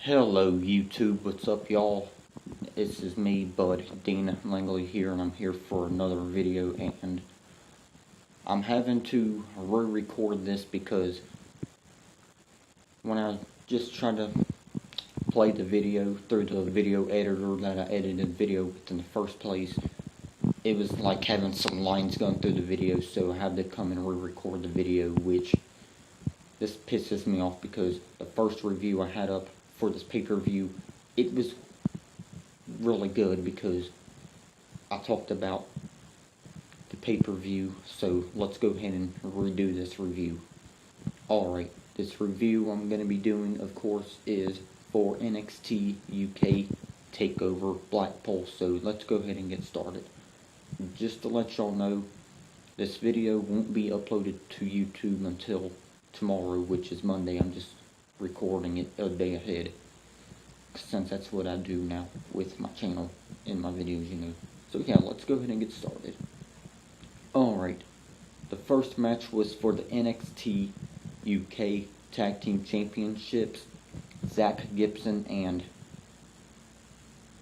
Hello YouTube, what's up y'all? This is me, Bud Dean Langley here, and I'm here for another video, and I'm having to re-record this because when I just tried to play the video through the video editor that I edited the video with in the first place, it was like having some lines going through the video, so I had to come and re-record the video, which this pisses me off because the first review I had up for this pay-per-view, it was really good because I talked about the pay-per-view, so let's go ahead and redo this review. Alright, this review I'm going to be doing, of course, is for NXT UK TakeOver Blackpool, so let's go ahead and get started. Just to let y'all know, this video won't be uploaded to YouTube until tomorrow, which is Monday. I'm just recording it a day ahead, since that's what I do now with my channel and my videos, you know. So yeah, let's go ahead and get started. Alright, the first match was for the NXT UK Tag Team Championships. Zach Gibson and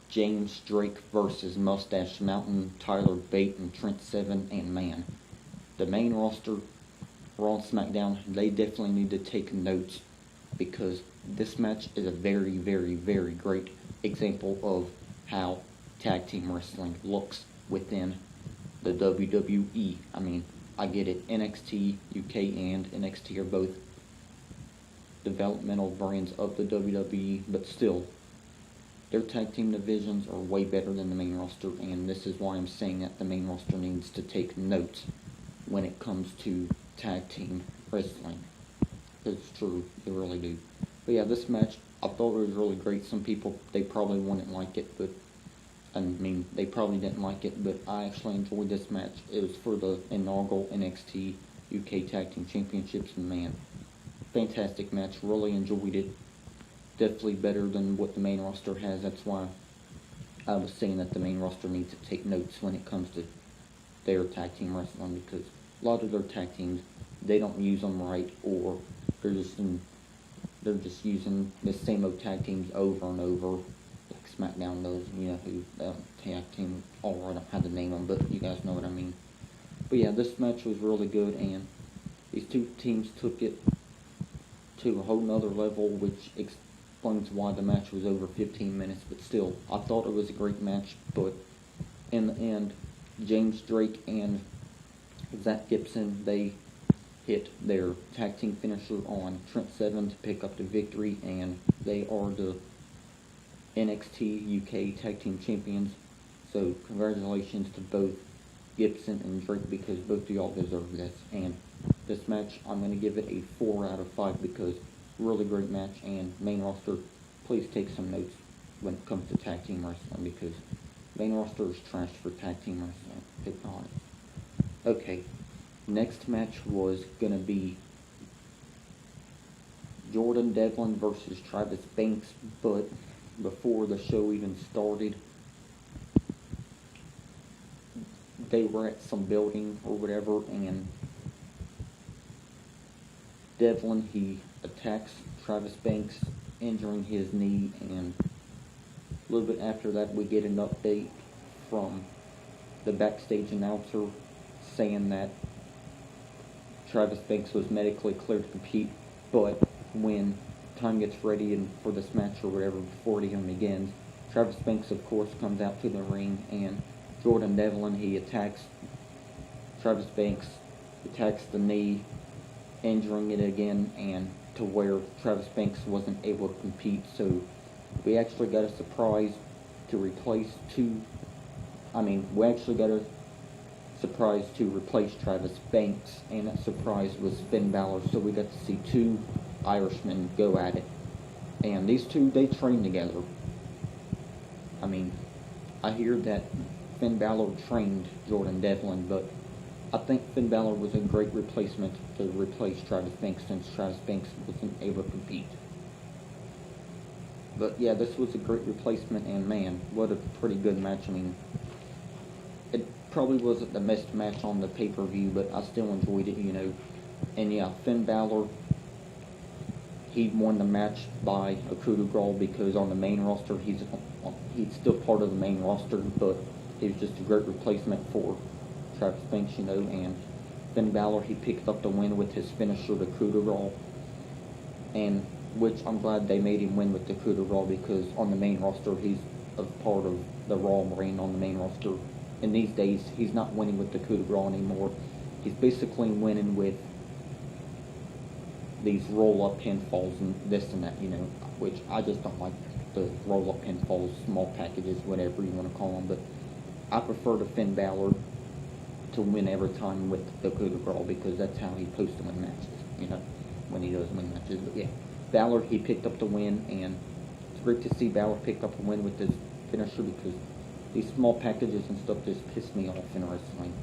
James Drake versus Mustache Mountain, Tyler Bate, and Trent Seven. And man, the main roster, Raw and SmackDown, they definitely need to take notes, because this match is a very, very, very great example of how tag team wrestling looks within the WWE. I mean, I get it, NXT UK and NXT are both developmental brands of the WWE, but still, their tag team divisions are way better than the main roster, and this is why I'm saying that the main roster needs to take notes when it comes to tag team wrestling. It's true, they really do. But yeah, this match, I thought it was really great. Some people, they probably wouldn't like it, but they probably didn't like it, but I actually enjoyed this match. It was for the inaugural NXT UK Tag Team Championships, and man, fantastic match. Really enjoyed it. Definitely better than what the main roster has. That's why I was saying that the main roster needs to take notes when it comes to their tag team wrestling, because a lot of their tag teams, they don't use them right, or they're just using the same old tag teams over and over, like SmackDown does. You know who tag team? I don't have to name them, but you guys know what I mean. But yeah, this match was really good, and these two teams took it to a whole nother level, which explains why the match was over 15 minutes. But still, I thought it was a great match. But in the end, James Drake and Zach Gibson, they hit their tag team finisher on Trent Seven to pick up the victory, and they are the NXT UK Tag Team Champions. So congratulations to both Gibson and Drake, because both of y'all deserve this. And this match, I'm going to give it a 4 out of 5 because really great match. And main roster, please take some notes when it comes to tag team wrestling, because main roster is trash for tag team wrestling, to be honest. Okay, next match was going to be Jordan Devlin versus Travis Banks, but before the show even started, they were at some building or whatever, and Devlin, he attacks Travis Banks, injuring his knee, and a little bit after that we get an update from the backstage announcer saying that Travis Banks was medically cleared to compete, but when time gets ready and for this match or whatever, before it even begins, Travis Banks of course comes out to the ring, and Jordan Devlin, he attacks Travis Banks, attacks the knee, injuring it again, and to where Travis Banks wasn't able to compete. So we actually got a surprise to replace Travis Banks, and that surprise was Finn Balor. So we got to see two Irishmen go at it, and these two, they train together. I mean, I hear that Finn Balor trained Jordan Devlin, but I think Finn Balor was a great replacement to replace Travis Banks, since Travis Banks wasn't able to compete. But yeah, this was a great replacement, and man, what a pretty good match. I mean, it probably wasn't the best match on the pay-per-view, but I still enjoyed it, you know. And yeah, Finn Balor, he won the match by a coup de grace because on the main roster he's still part of the main roster, but he was just a great replacement for Travis Banks, you know. And Finn Balor, he picked up the win with his finisher, the coup de grace, and which I'm glad they made him win with the coup de grace because on the main roster he's a part of the Raw Marine on the main roster. And these days he's not winning with the coup de grace anymore. He's basically winning with these roll-up pinfalls and this and that, you know, which I just don't like the roll-up pinfalls, small packages, whatever you want to call them. But I prefer to Finn Balor to win every time with the coup de grace because that's how he's supposed to win matches, you know, when he does win matches. But yeah, Balor, he picked up the win, and it's great to see Balor pick up a win with this finisher because these small packages and stuff just piss me off in wrestling.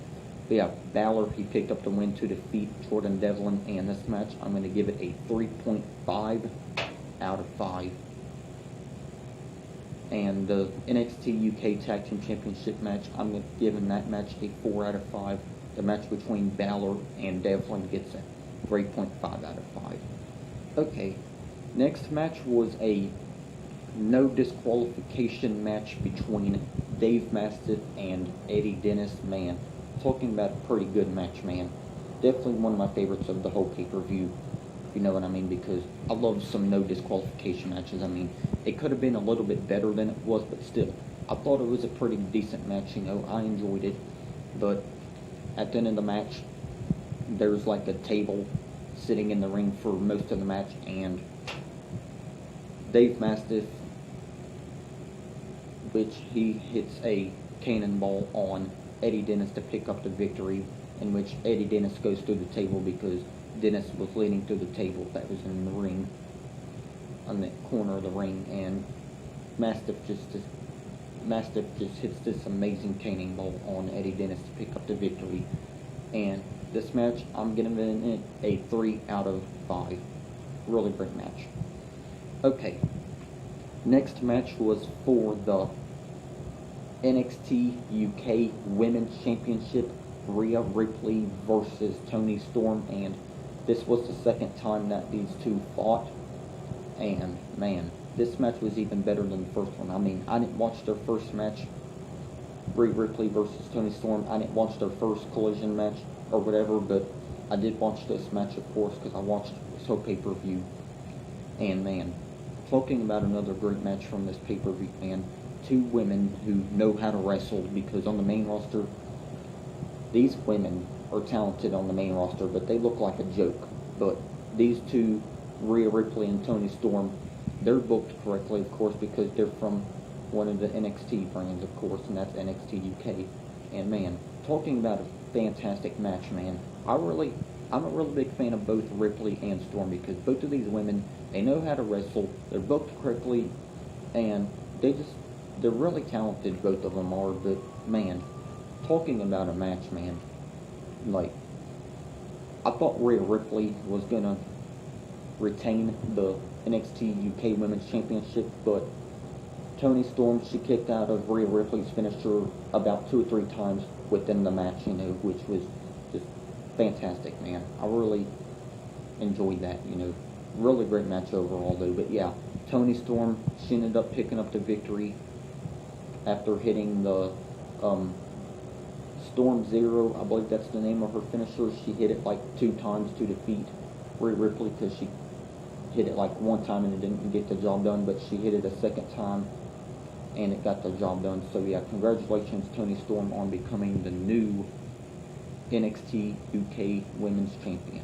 But yeah, Balor, he picked up the win to defeat Jordan Devlin, and this match, I'm going to give it a 3.5 out of 5. And the NXT UK Tag Team Championship match, I'm giving that match a 4 out of 5. The match between Balor and Devlin gets a 3.5 out of 5. Okay, next match was a no disqualification match between Dave Mastiff and Eddie Dennis. Man, talking about a pretty good match, man. Definitely one of my favorites of the whole pay-per-view, if you know what I mean, because I love some no disqualification matches. I mean, it could have been a little bit better than it was, but still, I thought it was a pretty decent match, you know. I enjoyed it, but at the end of the match, there's like a table sitting in the ring for most of the match, and Dave Mastiff, which he hits a cannonball on Eddie Dennis to pick up the victory, in which Eddie Dennis goes through the table because Dennis was leaning through the table that was in the ring, on the corner of the ring, and Mastiff just hits this amazing cannonball on Eddie Dennis to pick up the victory. And this match, I'm giving it a 3 out of 5. Really great match. Okay, next match was for the NXT UK Women's Championship, Rhea Ripley versus Toni Storm, and this was the second time that these two fought, and man, this match was even better than the first one. I mean, I didn't watch their first match, Rhea Ripley versus Toni Storm. I didn't watch their first Collision match or whatever, but I did watch this match, of course, because I watched this whole pay-per-view. And man, talking about another great match from this pay-per-view, man, two women who know how to wrestle, because on the main roster, these women are talented on the main roster, but they look like a joke. But these two, Rhea Ripley and Toni Storm, they're booked correctly, of course, because they're from one of the NXT brands, of course, and that's NXT UK. And man, talking about a fantastic match, man, I'm a really big fan of both Ripley and Storm, because both of these women, they know how to wrestle, they're booked correctly, and they're really talented, both of them are. But man, talking about a match, man, like, I thought Rhea Ripley was gonna retain the NXT UK Women's Championship, but Toni Storm, she kicked out of Rhea Ripley's finisher about 2 or 3 times within the match, you know, which was just fantastic, man. I really enjoyed that, you know. Really great match overall, though. But yeah, Toni Storm, she ended up picking up the victory after hitting the Storm Zero, I believe that's the name of her finisher. She hit it like 2 times to defeat Rhea Ripley, because she hit it like 1 time and it didn't get the job done, but she hit it a second time and it got the job done. So yeah, congratulations, Toni Storm, on becoming the new NXT UK Women's Champion.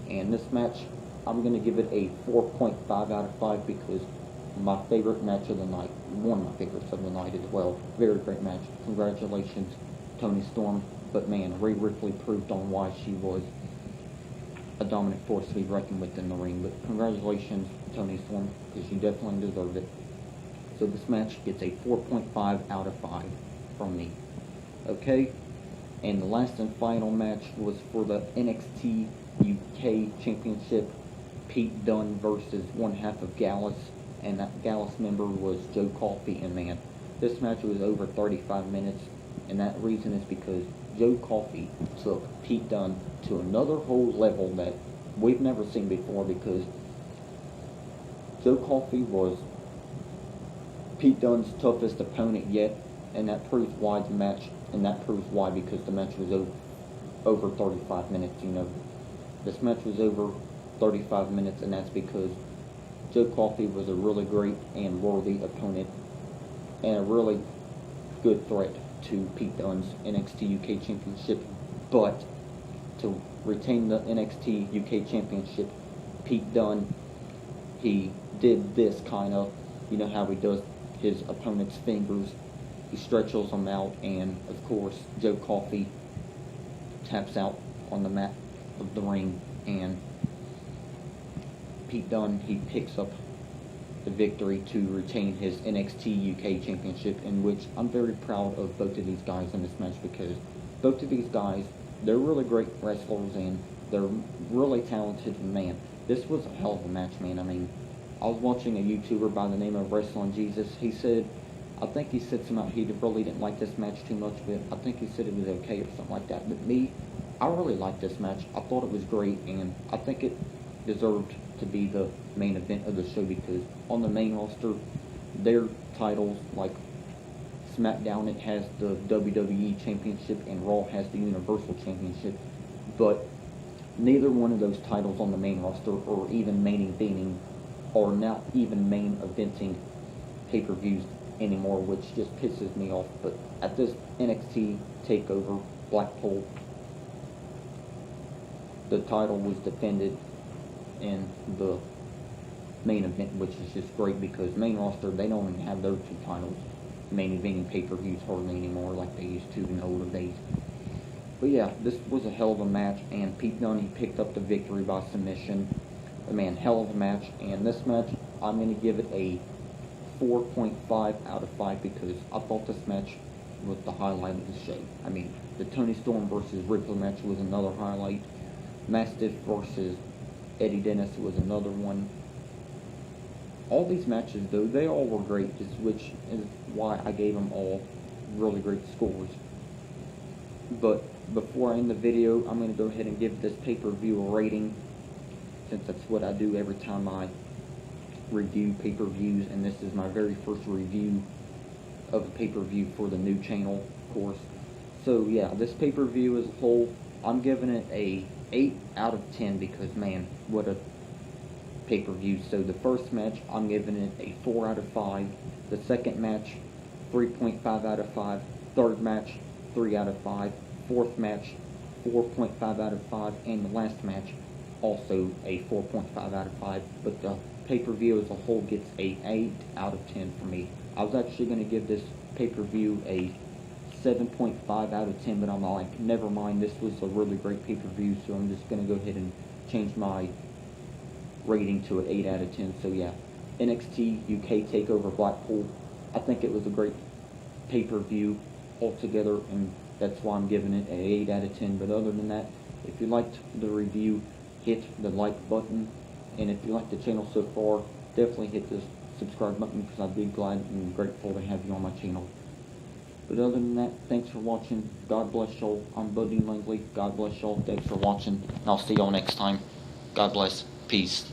And this match, I'm going to give it a 4.5 out of 5, because my favorite match of the night, one of my favorites of the night as well. Very great match. Congratulations, Toni Storm. But man, Rhea Ripley proved on why she was a dominant force to be reckoned with in the ring. But congratulations, Toni Storm, because you definitely deserved it. So this match gets a 4.5 out of 5 from me. Okay, and the last and final match was for the NXT UK Championship, Pete Dunne versus one half of Gallus, and that Gallus member was Joe Coffey. And man, this match was over 35 minutes, and that reason is because Joe Coffey took Pete Dunne to another whole level that we've never seen before, because Joe Coffey was Pete Dunne's toughest opponent yet, and that proves why because the match was over 35 minutes. This match was over 35 minutes, and that's because Joe Coffey was a really great and worthy opponent and a really good threat to Pete Dunne's NXT UK Championship. But to retain the NXT UK Championship, Pete Dunne, he did this kind of, how he does his opponent's fingers. He stretches them out, and of course Joe Coffey taps out on the mat of the ring, and Pete Dunne, he picks up the victory to retain his NXT UK Championship, in which I'm very proud of both of these guys in this match, because both of these guys, they're really great wrestlers and they're really talented, and man, this was a hell of a match, man. I mean, I was watching a YouTuber by the name of Wrestling Jesus. He said something he really didn't like this match too much, but I think he said it was okay or something like that. But me, I really liked this match. I thought it was great, and I think it deserved to be the main event of the show, because on the main roster, their titles, like SmackDown, it has the WWE Championship, and Raw has the Universal Championship, but neither one of those titles on the main roster or even main eventing, or not even main eventing pay-per-views anymore, which just pisses me off. But at this NXT TakeOver Blackpool, the title was defended in the main event, which is just great, because main roster, they don't even have those two titles main eventing pay-per-views hardly anymore like they used to in the older days. But yeah, this was a hell of a match, and Pete Dunne, he picked up the victory by submission. Man, hell of a match. And this match, I'm going to give it a 4.5 out of 5, because I thought this match was the highlight of the show. I mean, the Toni Storm versus Ripley match was another highlight. Mastiff versus Eddie Dennis was another one. All these matches, though, they all were great, which is why I gave them all really great scores. But before I end the video, I'm going to go ahead and give this pay-per-view a rating, since that's what I do every time I review pay-per-views, and this is my very first review of a pay-per-view for the new channel, of course. So yeah, this pay-per-view as a whole, I'm giving it a 8 out of 10, because man, what a pay-per-view. So the first match, I'm giving it a 4 out of 5. The second match, 3.5 out of 5. Third match, 3 out of 5. Fourth match, 4.5 out of 5. And the last match, also a 4.5 out of 5. But the pay-per-view as a whole gets a 8 out of 10 for me. I was actually going to give this pay-per-view a 7.5 out of 10, but I'm like, never mind, this was a really great pay-per-view, so I'm just going to go ahead and change my rating to an 8 out of 10. So yeah, NXT UK TakeOver Blackpool, I think it was a great pay-per-view altogether, and that's why I'm giving it an 8 out of 10. But other than that, if you liked the review, hit the like button, and if you like the channel so far, definitely hit the subscribe button, because I'd be glad and grateful to have you on my channel. But other than that, thanks for watching. God bless y'all. I'm Buddy Langley. God bless y'all. Thanks for watching, and I'll see y'all next time. God bless. Peace.